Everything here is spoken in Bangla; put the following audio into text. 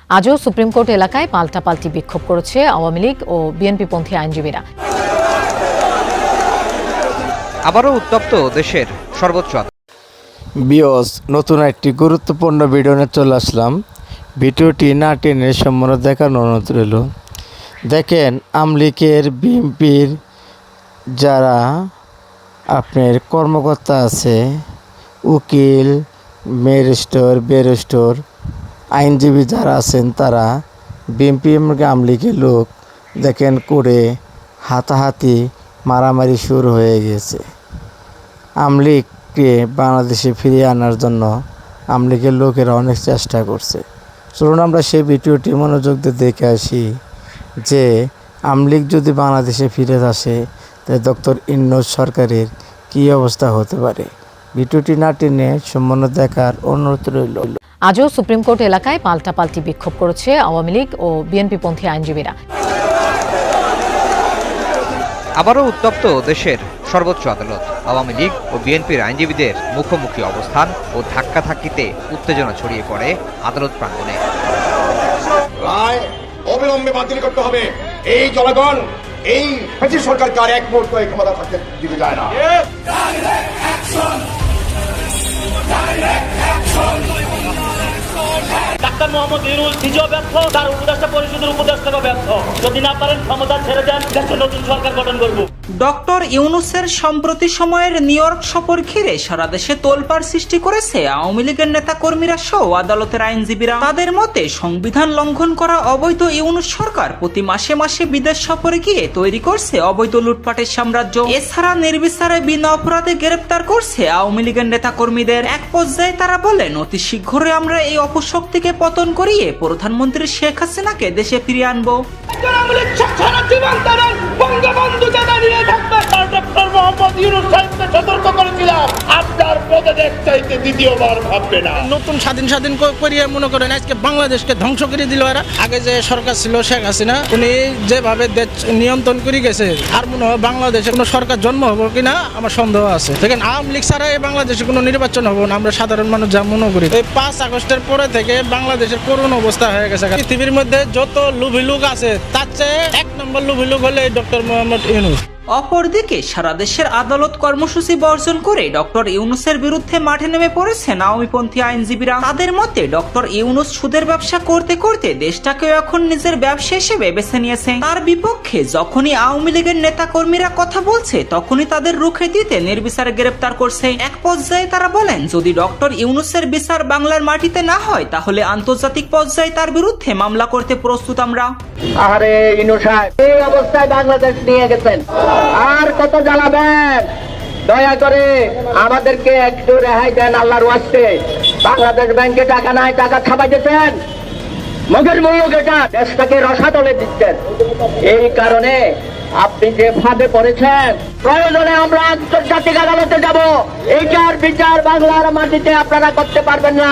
আজও সুপ্রিম কোর্ট এলাকায় পাল্টাপাল্টি বিক্ষোভ করেছে আওয়ামী লীগ ও বিএনপিপন্থী আইনজীবীরা। আবারও উত্তপ্ত দেশের সর্বোচ্চ বিয়স নতুন একটি গুরুত্বপূর্ণ ভিডিও নিয়ে চলে আসলাম। ভিডিওটি না টেনে সম্পূর্ণ দেখার অনুরোধ রইল। দেখেন, আওয়ামী লীগের বিএনপির যারা আপনার কর্মকর্তা আছে, উকিল, ব্যারিস্টার, আইনজীবী যারা আছেন, তারা বিএনপি এবং আওয়ামী লীগের লোক দেখেন করে হাতাহাতি মারামারি শুরু হয়ে গেছে। আওয়ামী লীগকে বাংলাদেশে ফিরিয়ে আনার জন্য আওয়ামী লীগের লোকেরা অনেক চেষ্টা করছে। চলুন আমরা সেই ভিডিওটি মনোযোগ দিয়ে দেখে আসি যে আওয়ামী লীগ যদি বাংলাদেশে ফিরে আসে তাহলে ডক্টর ইউনূস সরকারের কী অবস্থা হতে পারে। ভিডিওটি না টেনে সম্পূর্ণ দেখার অনুরোধ রইল। আজও সুপ্রিম কোর্ট এলাকায় পাল্টাপাল্টি বিক্ষোভ করেছে আওয়ামী লীগ ও বিএনপিপন্থী আইনজীবীরা। আবারও উত্তপ্ত দেশের সর্বোচ্চ আদালত। আওয়ামী লীগ ও বিএনপির আইনজীবীদের মুখোমুখি অবস্থান ও ধাক্কাধাক্কিতে উত্তেজনা ছড়িয়ে পড়ে আদালত প্রাঙ্গণে। রায় অবিলম্বে বাতিল করতে হবে। এই জনগণ এই ফ্যাসিস্ট সরকারকে আর এক মুহূর্ত এই ক্ষমতা থাকতে দিতে যায় না। ডাক্তার মোহাম্মদ ইউনূস নিজেও ব্যর্থ, তার উপদেষ্টা পরিষদের উপদেষ্টাও ব্যর্থ। যদি না পারেন ক্ষমতা ছেড়ে দেন, দেশে নতুন সরকার গঠন করব। ডক্টর ইউনূসের সম্প্রতি সময়ের নিউ ইয়র্ক সফর ঘিরে সারা দেশে তোলপাড় সৃষ্টি করেছে আওয়ামী লীগের নেতা কর্মীরা সহ আদালতের আইনজীবীরা। তাদের মতে সংবিধান লঙ্ঘন করা অবৈধ ইউনূস সরকার প্রতি মাসে মাসে বিদেশ সফরে গিয়ে তৈরি করছে অবৈধ লুটপাটের সাম্রাজ্য। এছাড়া নির্বিচারে বিনা অপরাধে গ্রেপ্তার করছে আওয়ামী লীগের নেতা কর্মীদের। এক পর্যায়ে তারা বলেন, অতি শীঘ্রই আমরা এই অপশক্তিকে পতন করিয়ে প্রধানমন্ত্রী শেখ হাসিনাকে দেশে ফিরিয়ে আনবো। নতুন স্বাধীন করিয়ে মনে করেন আজকে বাংলাদেশকে ধ্বংস করে দিল এরা। আগে যে সরকার ছিল শেখ হাসিনা, উনি যেভাবে দেশ নিয়ন্ত্রণ করে গেছে, আর মনে হয় বাংলাদেশে কোনো সরকার জন্ম হবো কিনা আমার সন্দেহ আছে। দেখেন, আওয়ামী লীগ ছাড়া এই বাংলাদেশে কোনো নির্বাচন হবো না, আমরা সাধারণ মানুষ যা মনে করি। এই 5 আগস্টের পরে থেকে বাংলাদেশের করুণ অবস্থা হয়ে গেছে। পৃথিবীর মধ্যে যত লোভী লোক আছে তার চেয়ে 1 নম্বর লোভী লোক হলে ডক্টর মোহাম্মদ ইউনূস। অপরদিকে সারা দেশের আদালত কর্মসূচি বর্জন করে ডক্টর ইউনূসের বিরুদ্ধে মাঠে নেমে পড়েছেন আওয়ামীপন্থী আইনজীবীরা। তাদের মতে ডক্টর ইউনূস সুদের ব্যবসা করতে করতে দেশটাকেও এখন নিজের ব্যবসা হিসেবে বেছে নিয়েছে। তার বিপক্ষে যখনই আওয়ামী লীগের নেতা কর্মীরা কথা বলছে, তখনই তাদের রুখে দিতে নির্বিচারে গ্রেপ্তার করছে। এক পর্যায়ে তারা বলেন, যদি ডক্টর ইউনূসের বিচার বাংলার মাটিতে না হয়, তাহলে আন্তর্জাতিক পর্যায়ে তার বিরুদ্ধে মামলা করতে প্রস্তুত আমরা। আরে ইউনূস সাহেব, এই অবস্থায় বাংলাদেশ নিয়ে গেছেন, আর কত জ্বালাবেন? দয়া করে আমাদেরকে একটু রেহাই দেন আল্লাহর ওয়াস্তে। বাংলাদেশ ব্যাংকে টাকা নাই, টাকা ছাপাই দিচ্ছেন, মগের মুখ এটা দেশটাকে রসাতলে দিচ্ছেন। এই কারণে আপনি যে ফাঁদে পড়েছেন, প্রয়োজনে আমরা আন্তর্জাতিক আদালতে যাব। এইটার বিচার বাংলার মাটিতে আপনারা করতে পারবেন না।